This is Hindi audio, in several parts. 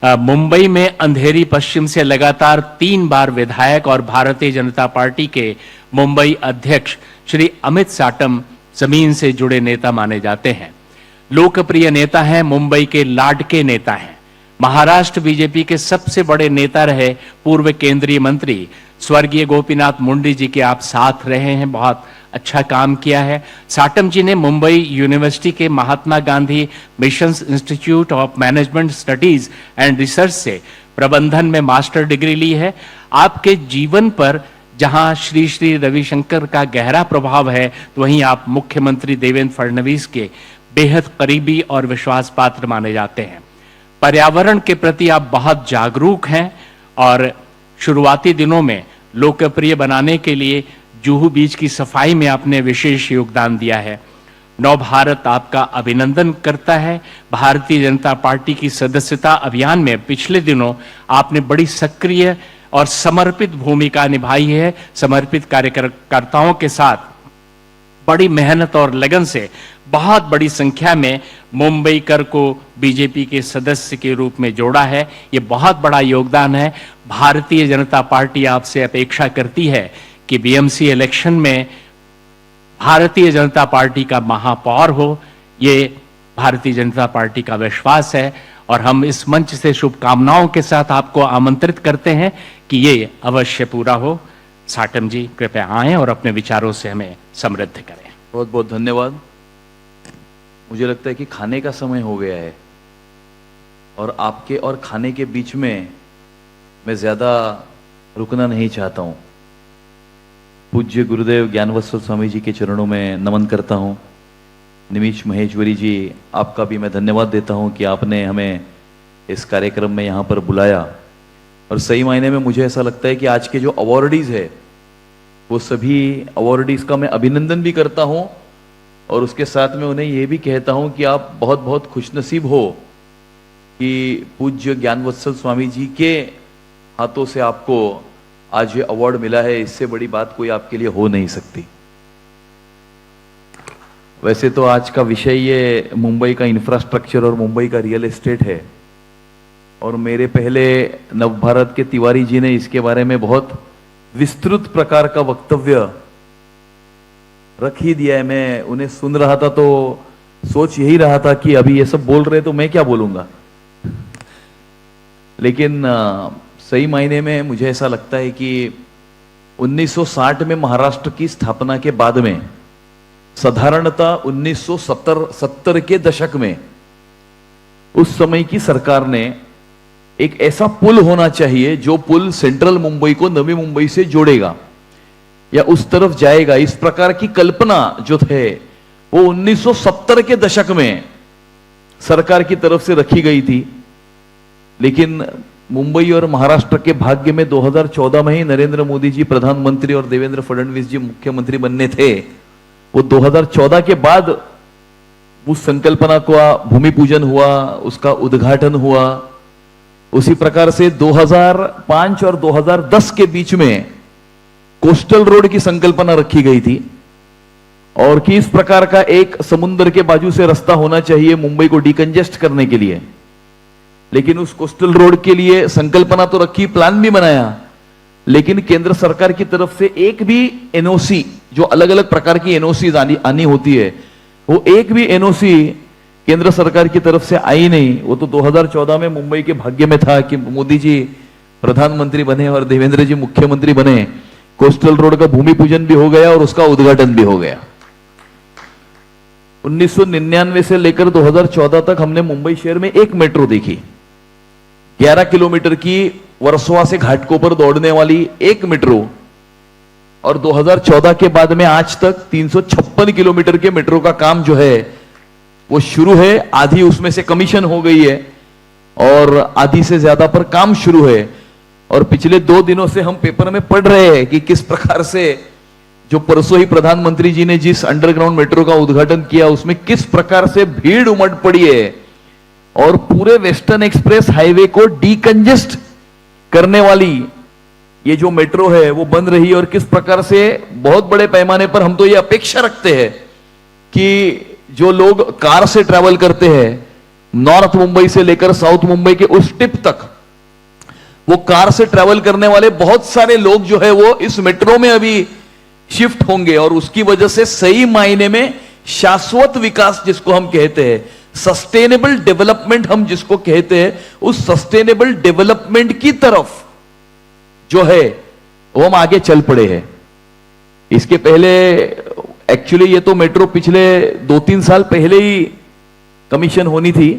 मुंबई में अंधेरी पश्चिम से लगातार 3 बार विधायक और भारतीय जनता पार्टी के मुंबई अध्यक्ष श्री अमित साटम जमीन से जुड़े नेता माने जाते हैं। लोकप्रिय नेता हैं, मुंबई के लाडके नेता हैं। महाराष्ट्र बीजेपी के सबसे बड़े नेता रहे पूर्व केंद्रीय मंत्री स्वर्गीय गोपीनाथ मुंडे जी के आप साथ रहे हैं, बहुत अच्छा काम किया है। साटम जी ने मुंबई यूनिवर्सिटी के Mahatma Gandhi mission institute of management studies and research से प्रबंधन में मास्टर डिग्री ली है। आपके जीवन पर जहां श्री श्री रविशंकर का गहरा प्रभाव है, तो वहीं आप मुख्यमंत्री देवेंद्र फडणवीस के बेहद करीबी और विश्वास पात्र माने जाते हैं। पर्यावरण के प्रति आप बहुत जागरूक हैं और शुरुआती दिनों में लोकप्रिय बनाने के लिए जुहू बीच की सफाई में आपने विशेष योगदान दिया है। नव भारत आपका अभिनंदन करता है। भारतीय जनता पार्टी की सदस्यता अभियान में पिछले दिनों आपने बड़ी सक्रिय और समर्पित भूमिका निभाई है। समर्पित कार्यकर्ताओं के साथ बड़ी मेहनत और लगन से बहुत बड़ी संख्या में मुंबईकर को बीजेपी के सदस्य के रूप में जोड़ा है। ये बहुत बड़ा योगदान है। भारतीय जनता पार्टी आपसे अपेक्षा करती है कि बीएमसी इलेक्शन में भारतीय जनता पार्टी का महापौर हो। ये भारतीय जनता पार्टी का विश्वास है और हम इस मंच से शुभकामनाओं के साथ आपको आमंत्रित करते हैं कि ये अवश्य पूरा हो। साटम जी कृपया आएं और अपने विचारों से हमें समृद्ध करें। बहुत बहुत धन्यवाद। मुझे लगता है कि खाने का समय हो गया है और आपके और खाने के बीच में मैं ज्यादा रुकना नहीं चाहता हूं। पूज्य गुरुदेव ज्ञानवत्सल स्वामी जी के चरणों में नमन करता हूं। निमिष महेश्वरी जी, आपका भी मैं धन्यवाद देता हूं कि आपने हमें इस कार्यक्रम में यहाँ पर बुलाया। और सही मायने में मुझे ऐसा लगता है कि आज के जो अवॉर्डीज है वो सभी अवॉर्डीज का मैं अभिनंदन भी करता हूं और उसके साथ में उन्हें यह भी कहता हूं कि आप बहुत बहुत खुशनसीब हो कि पूज्य ज्ञानवत्सल स्वामी जी के हाथों से आपको आज ये अवार्ड मिला है। इससे बड़ी बात कोई आपके लिए हो नहीं सकती। वैसे तो आज का विषय ये मुंबई का इंफ्रास्ट्रक्चर और मुंबई का रियल एस्टेट है और मेरे पहले नवभारत के तिवारी जी ने इसके बारे में बहुत विस्तृत प्रकार का वक्तव्य रख ही दिया है। मैं उन्हें सुन रहा था तो सोच यही रहा था कि अभी ये सब बोल रहे तो मैं क्या बोलूंगा, लेकिन सही मायने में मुझे ऐसा लगता है कि 1960 में महाराष्ट्र की स्थापना के बाद में साधारणतः 1970 के दशक में उस समय की सरकार ने एक ऐसा पुल होना चाहिए जो पुल सेंट्रल मुंबई को नवी मुंबई से जोड़ेगा या उस तरफ जाएगा, इस प्रकार की कल्पना जो थे वो 1970 के दशक में सरकार की तरफ से रखी गई थी। लेकिन मुंबई और महाराष्ट्र के भाग्य में 2014 में ही नरेंद्र मोदी जी प्रधानमंत्री और देवेंद्र फडणवीस जी मुख्यमंत्री बनने थे। वो 2014 के बाद उस संकल्पना का भूमि पूजन हुआ, उसका उद्घाटन हुआ। उसी प्रकार से 2005 और 2010 के बीच में कोस्टल रोड की संकल्पना रखी गई थी और कि इस प्रकार का एक समुद्र के बाजू से रास्ता होना चाहिए मुंबई को डिकंजेस्ट करने के लिए। लेकिन उस कोस्टल रोड के लिए संकल्पना तो रखी, प्लान भी बनाया, लेकिन केंद्र सरकार की तरफ से एक भी एनओसी, जो अलग अलग प्रकार की एनओसी आनी होती है, वो एक भी एनओसी केंद्र सरकार की तरफ से आई नहीं। वो तो 2014 में मुंबई के भाग्य में था कि मोदी जी प्रधानमंत्री बने और देवेंद्र जी मुख्यमंत्री बने। कोस्टल रोड का भूमि पूजन भी हो गया और उसका उद्घाटन भी हो गया। 1999 से लेकर 2014 तक हमने मुंबई शहर में एक मेट्रो देखी, 11 किलोमीटर की वर्सोवा से घाटकोपर दौड़ने वाली एक मेट्रो, और 2014 के बाद में आज तक 356 किलोमीटर के मेट्रो का काम जो है वो शुरू है। आधी उसमें से कमीशन हो गई है और आधी से ज्यादा पर काम शुरू है। और पिछले 2 दिनों से हम पेपर में पढ़ रहे हैं कि किस प्रकार से जो परसों ही प्रधानमंत्री जी ने जिस अंडरग्राउंड मेट्रो का उद्घाटन किया उसमें किस प्रकार से भीड़ उमड़ पड़ी है और पूरे वेस्टर्न एक्सप्रेस हाईवे को डीकंजेस्ट करने वाली ये जो मेट्रो है वो बन रही है। और किस प्रकार से बहुत बड़े पैमाने पर हम तो ये अपेक्षा रखते हैं कि जो लोग कार से ट्रैवल करते हैं नॉर्थ मुंबई से लेकर साउथ मुंबई के उस टिप तक वो कार से ट्रेवल करने वाले बहुत सारे लोग जो है वो इस मेट्रो में अभी शिफ्ट होंगे, और उसकी वजह से सही मायने में शाश्वत विकास जिसको हम कहते हैं, सस्टेनेबल डेवलपमेंट हम जिसको कहते हैं, उस सस्टेनेबल डेवलपमेंट की तरफ जो है वो हम आगे चल पड़े हैं। इसके पहले एक्चुअली ये तो मेट्रो पिछले 2-3 साल पहले ही कमीशन होनी थी,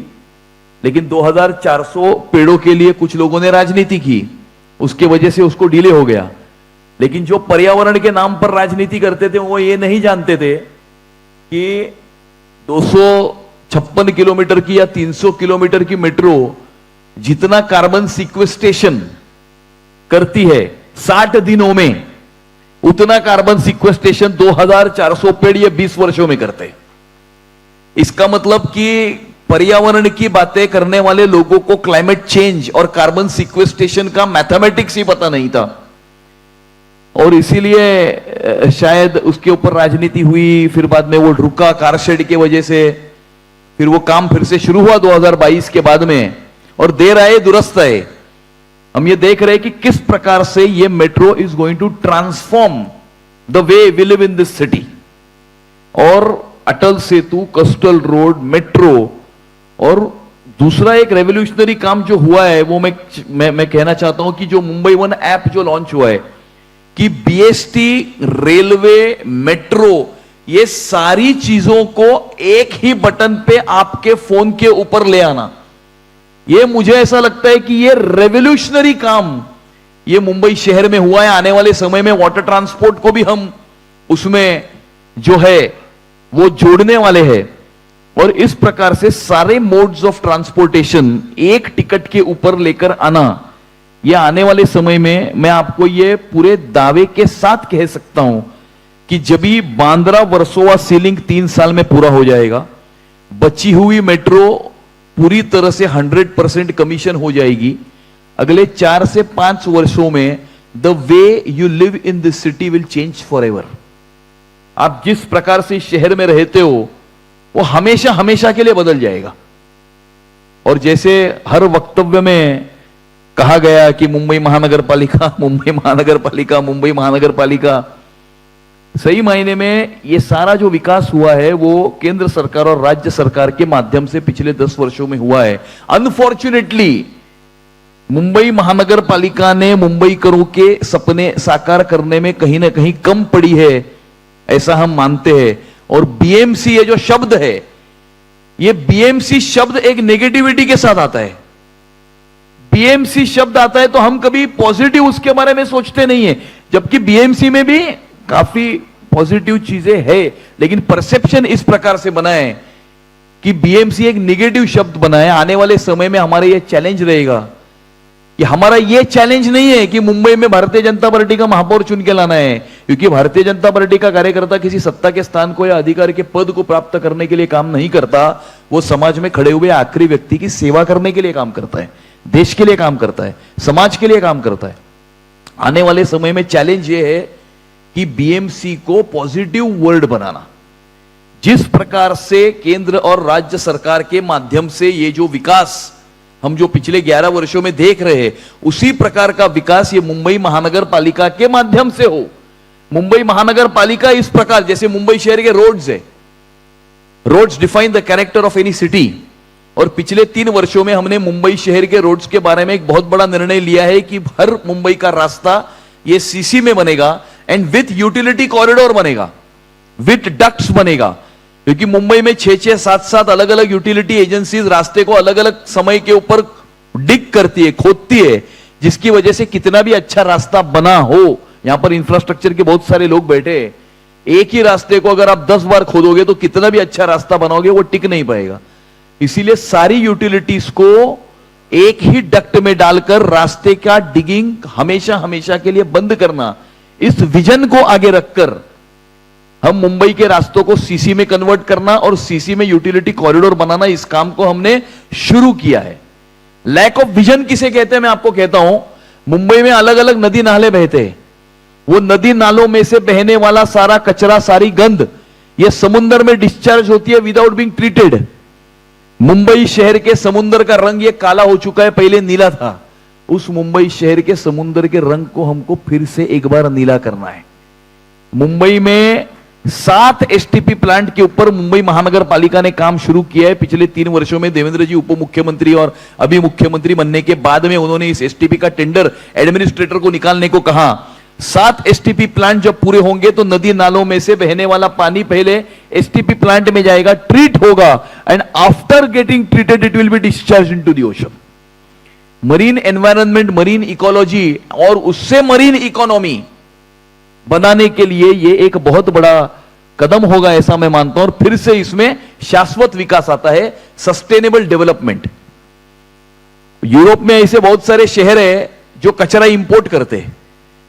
लेकिन 2400 पेड़ों के लिए कुछ लोगों ने राजनीति की, उसके वजह से उसको डिले हो गया। लेकिन जो पर्यावरण के नाम पर राजनीति करते थे वो ये नहीं जानते थे कि 256 किलोमीटर की या 300 किलोमीटर की मेट्रो जितना कार्बन सिक्वेस्टेशन करती है 60 दिनों में, उतना कार्बन सिक्वेस्टेशन 2400 पेड़ ये 20 वर्षों में करते हैं। इसका मतलब कि पर्यावरण की बातें करने वाले लोगों को क्लाइमेट चेंज और कार्बन सिक्वेस्टेशन का मैथमेटिक्स ही पता नहीं था, और इसीलिए शायद उसके ऊपर राजनीति हुई। फिर बाद में वो रुका कार शेड की वजह से, फिर वो काम फिर से शुरू हुआ 2022 के बाद में, और देर आए दुरुस्त आए। हम ये देख रहे हैं कि किस प्रकार से ये metro is going to transform the way we live in this city. और अटल सेतु, कस्टल रोड, मेट्रो, और दूसरा एक रेवोल्यूशनरी काम जो हुआ है वो मैं कहना चाहता हूं कि जो मुंबई वन ऐप जो लॉन्च हुआ है कि बीएसटी, रेलवे, मेट्रो, ये सारी चीजों को एक ही बटन पे आपके फोन के ऊपर ले आना, ये मुझे ऐसा लगता है कि ये रेवोल्यूशनरी काम ये मुंबई शहर में हुआ है। आने वाले समय में वाटर ट्रांसपोर्ट को भी हम उसमें जो है वो जोड़ने वाले हैं, और इस प्रकार से सारे मोड्स ऑफ ट्रांसपोर्टेशन एक टिकट के ऊपर लेकर आना, यह आने वाले समय में मैं आपको ये पूरे दावे के साथ कह सकता हूं कि जब भी बांद्रा वर्सोवा सीलिंग 3 साल में पूरा हो जाएगा, बची हुई मेट्रो पूरी तरह से 100% कमीशन हो जाएगी, अगले 4 से 5 वर्षों में the way you live in this city will change for ever. आप जिस प्रकार से शहर में रहते हो वो हमेशा हमेशा के लिए बदल जाएगा। और जैसे हर वक्तव्य में कहा गया कि मुंबई महानगर पालिका, मुंबई महानगर पालिका, मुंबई महानगर पालिका, सही मायने में ये सारा जो विकास हुआ है वो केंद्र सरकार और राज्य सरकार के माध्यम से पिछले 10 वर्षों में हुआ है। अनफॉर्चुनेटली मुंबई महानगर पालिका ने मुंबईकरों के सपने साकार करने में कहीं ना कहीं कम पड़ी है, ऐसा हम मानते हैं। और बीएमसी ये जो शब्द है, ये बीएमसी शब्द एक नेगेटिविटी के साथ आता है। बीएमसी शब्द आता है तो हम कभी पॉजिटिव उसके बारे में सोचते नहीं है, जबकि बीएमसी में भी काफी पॉजिटिव चीजें है, लेकिन परसेप्शन इस प्रकार से बना है कि बीएमसी एक नेगेटिव शब्द बना है। आने वाले समय में हमारा यह चैलेंज रहेगा कि हमारा यह चैलेंज नहीं है कि मुंबई में भारतीय जनता पार्टी का महापौर चुन के लाना है, क्योंकि भारतीय जनता पार्टी का कार्यकर्ता किसी सत्ता के स्थान को या अधिकार के पद को प्राप्त करने के लिए काम नहीं करता, वो समाज में खड़े हुए आखिरी व्यक्ति की सेवा करने के लिए काम करता है, देश के लिए काम करता है, समाज के लिए काम करता है। आने वाले समय में चैलेंज यह है कि बीएमसी को पॉजिटिव वर्ड बनाना। जिस प्रकार से केंद्र और राज्य सरकार के माध्यम से ये जो विकास हम जो पिछले 11 वर्षों में देख रहे हैं, उसी प्रकार का विकास ये मुंबई महानगर पालिका के माध्यम से हो। मुंबई महानगर पालिका इस प्रकार, जैसे मुंबई शहर के रोड्स है, roads define the character of any city, और पिछले 3 वर्षों में हमने मुंबई शहर के रोड्स के बारे में एक बहुत बड़ा निर्णय लिया है कि हर मुंबई का रास्ता ये सीसी में बनेगा एंड विथ यूटिलिटी कॉरिडोर बनेगा, विथ डक्ट्स बनेगा, क्योंकि मुंबई में 6-6, 7-7 अलग अलग यूटिलिटी एजेंसीज रास्ते को अलग अलग समय के ऊपर डिग करती है, खोदती है, जिसकी वजह से कितना भी अच्छा रास्ता बना हो, यहां पर इंफ्रास्ट्रक्चर के बहुत सारे लोग बैठे, एक ही रास्ते को अगर आप 10 बार खोदोगे तो कितना भी अच्छा रास्ता बनाओगे वो टिक नहीं पाएगा। इसीलिए सारी यूटिलिटीज को एक ही डक्ट में डालकर रास्ते का डिगिंग हमेशा हमेशा के लिए बंद करना, इस विजन को आगे रखकर हम मुंबई के रास्तों को सीसी में कन्वर्ट करना और सीसी में यूटिलिटी कॉरिडोर बनाना, इस काम को हमने शुरू किया है। लैक ऑफ विजन किसे कहते हैं मैं आपको कहता हूं। मुंबई में अलग अलग नदी नाले बहते हैं, वो नदी नालों में से बहने वाला सारा कचरा, सारी गंद ये समुद्र में डिस्चार्ज होती है विदाउट बीइंग ट्रीटेड। मुंबई शहर के समुद्र का रंग ये काला हो चुका है, पहले नीला था। उस मुंबई शहर के समुद्र के रंग को हमको फिर से एक बार नीला करना है। मुंबई में 7 एसटीपी प्लांट के ऊपर मुंबई महानगर पालिका ने काम शुरू किया है। पिछले 3 वर्षों में देवेंद्र जी उप मुख्यमंत्री और अभी मुख्यमंत्री बनने के बाद में उन्होंने इस एसटीपी का टेंडर एडमिनिस्ट्रेटर को निकालने को कहा। 7 एसटीपी प्लांट जब पूरे होंगे तो नदी नालों में से बहने वाला पानी पहले एसटीपी प्लांट में जाएगा, ट्रीट होगा, and after getting treated it will be discharge into the ocean. Marine environment, marine ecology और उससे मरीन इकोनॉमी बनाने के लिए यह एक बहुत बड़ा कदम होगा, ऐसा मैं मानता हूं। और फिर से इसमें शाश्वत विकास आता है, सस्टेनेबल डेवलपमेंट। यूरोप में ऐसे बहुत सारे शहर है जो कचरा इंपोर्ट करते हैं,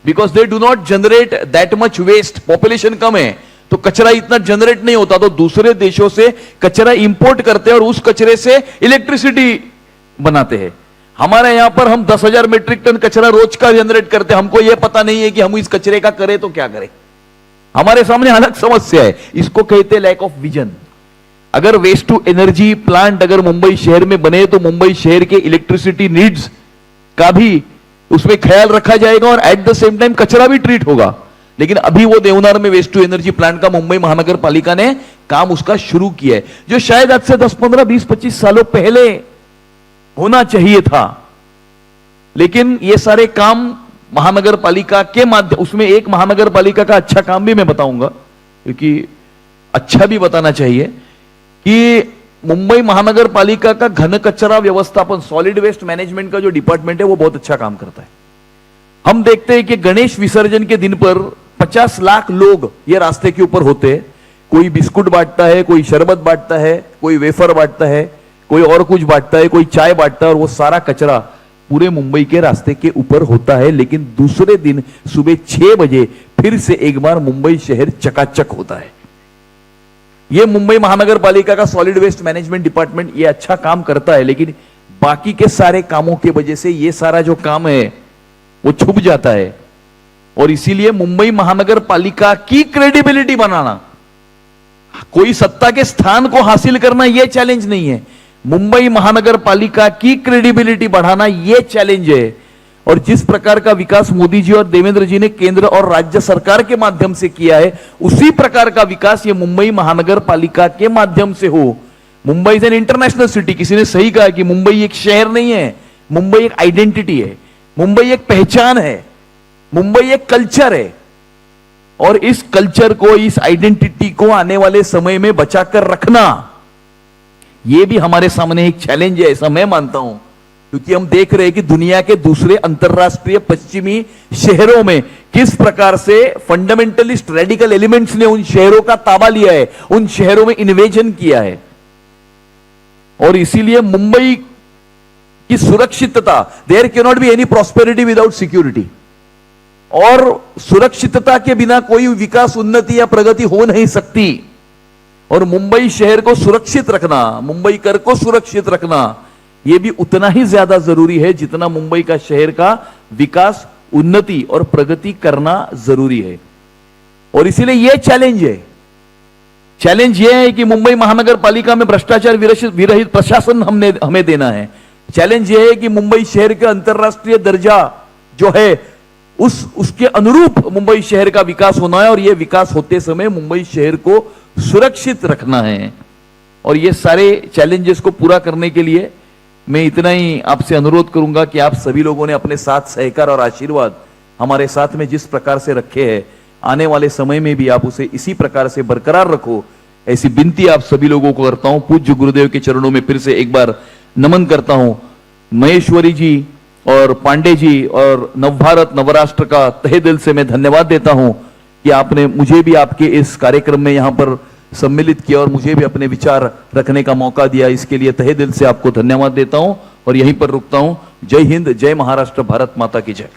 because they do not generate that much waste. Population कम है तो कचरा इतना जनरेट नहीं होता, तो दूसरे देशों से कचरा इंपोर्ट करते हैं और उस कचरे से इलेक्ट्रिसिटी बनाते हैं। हमारे यहां पर हम 10,000 मीट्रिक टन कचरा रोज का जनरेट करते हैं। हमको यह पता नहीं है कि हम इस कचरे का करें तो क्या करें। हमारे सामने अलग समस्या है, इसको कहते हैं लैक ऑफ विजन। अगर वेस्ट टू एनर्जी प्लांट अगर मुंबई शहर में बने तो मुंबई शहर के इलेक्ट्रिसिटी नीड्स का भी उसमें ख्याल रखा जाएगा और एट द सेम टाइम कचरा भी ट्रीट होगा। लेकिन अभी वो देवनार में वेस्ट टू एनर्जी प्लांट का मुंबई महानगर पालिका ने काम उसका शुरू किया है, जो शायद आज से 10, 15, 20, 25 सालों पहले होना चाहिए था। लेकिन ये सारे काम महानगर पालिका के माध्यम, उसमें एक महानगर पालिका का अच्छा काम भी मैं बताऊंगा, क्योंकि अच्छा भी बताना चाहिए कि मुंबई महानगर पालिका का घन कचरा व्यवस्थापन, सॉलिड वेस्ट मैनेजमेंट का जो डिपार्टमेंट है वो बहुत अच्छा काम करता है। हम देखते हैं कि गणेश विसर्जन के दिन पर 50 लाख लोग ये रास्ते के ऊपर होते हैं। कोई बिस्कुट बांटता है, कोई शरबत बांटता है, कोई वेफर बांटता है, कोई और कुछ बांटता है, कोई चाय बांटता है, और वो सारा कचरा पूरे मुंबई के रास्ते के ऊपर होता है। लेकिन दूसरे दिन सुबह 6 बजे फिर से एक बार मुंबई शहर चकाचक होता है। ये मुंबई महानगर पालिका का सॉलिड वेस्ट मैनेजमेंट डिपार्टमेंट ये अच्छा काम करता है, लेकिन बाकी के सारे कामों की वजह से ये सारा जो काम है वो छुप जाता है। और इसीलिए मुंबई महानगर पालिका की क्रेडिबिलिटी बनाना, कोई सत्ता के स्थान को हासिल करना यह चैलेंज नहीं है, मुंबई महानगर पालिका की क्रेडिबिलिटी बढ़ाना यह चैलेंज है। और जिस प्रकार का विकास मोदी जी और देवेंद्र जी ने केंद्र और राज्य सरकार के माध्यम से किया है, उसी प्रकार का विकास ये मुंबई महानगर पालिका के माध्यम से हो। Mumbai is an international city. किसी ने सही कहा कि मुंबई एक शहर नहीं है, मुंबई एक आइडेंटिटी है, मुंबई एक पहचान है, मुंबई एक कल्चर है। और इस कल्चर को, इस आइडेंटिटी को आने वाले समय में बचाकर रखना, यह भी हमारे सामने एक चैलेंज है, ऐसा मैं मानता हूं। क्योंकि हम देख रहे हैं कि दुनिया के दूसरे अंतरराष्ट्रीय पश्चिमी शहरों में किस प्रकार से फंडामेंटलिस्ट रेडिकल एलिमेंट्स ने उन शहरों का ताबा लिया है, उन शहरों में इन्वेजन किया है। और इसीलिए मुंबई की सुरक्षितता, there can not be any prosperity without security. और सुरक्षितता के बिना कोई विकास, उन्नति या प्रगति हो नहीं सकती। और मुंबई शहर को सुरक्षित रखना, मुंबई कर को सुरक्षित रखना, यह भी उतना ही ज्यादा जरूरी है जितना मुंबई का शहर का विकास, उन्नति और प्रगति करना जरूरी है। और इसीलिए यह चैलेंज है, चैलेंज यह है कि मुंबई महानगर पालिका में भ्रष्टाचार विरहित प्रशासन हमें देना है। चैलेंज यह है कि मुंबई शहर का अंतरराष्ट्रीय दर्जा जो है उसके अनुरूप मुंबई शहर का विकास होना है। और यह विकास होते समय मुंबई शहर को सुरक्षित रखना है। और ये सारे चैलेंजेस को पूरा करने के लिए मैं इतना ही आपसे अनुरोध करूंगा कि आप सभी लोगों ने अपने साथ सहकार और आशीर्वाद हमारे साथ में जिस प्रकार से रखे हैं, आने वाले समय में भी आप उसे इसी प्रकार से बरकरार रखो, ऐसी विनती आप सभी लोगों को करता हूं। पूज्य गुरुदेव के चरणों में फिर से एक बार नमन करता हूं। महेश्वरी जी और पांडे जी और नवभारत नवराष्ट्र का तहे दिल से मैं धन्यवाद देता हूं कि आपने मुझे भी आपके इस कार्यक्रम में यहां पर सम्मिलित किया और मुझे भी अपने विचार रखने का मौका दिया। इसके लिए तहे दिल से आपको धन्यवाद देता हूं और यहीं पर रुकता हूं। जय हिंद, जय महाराष्ट्र, भारत माता की जय।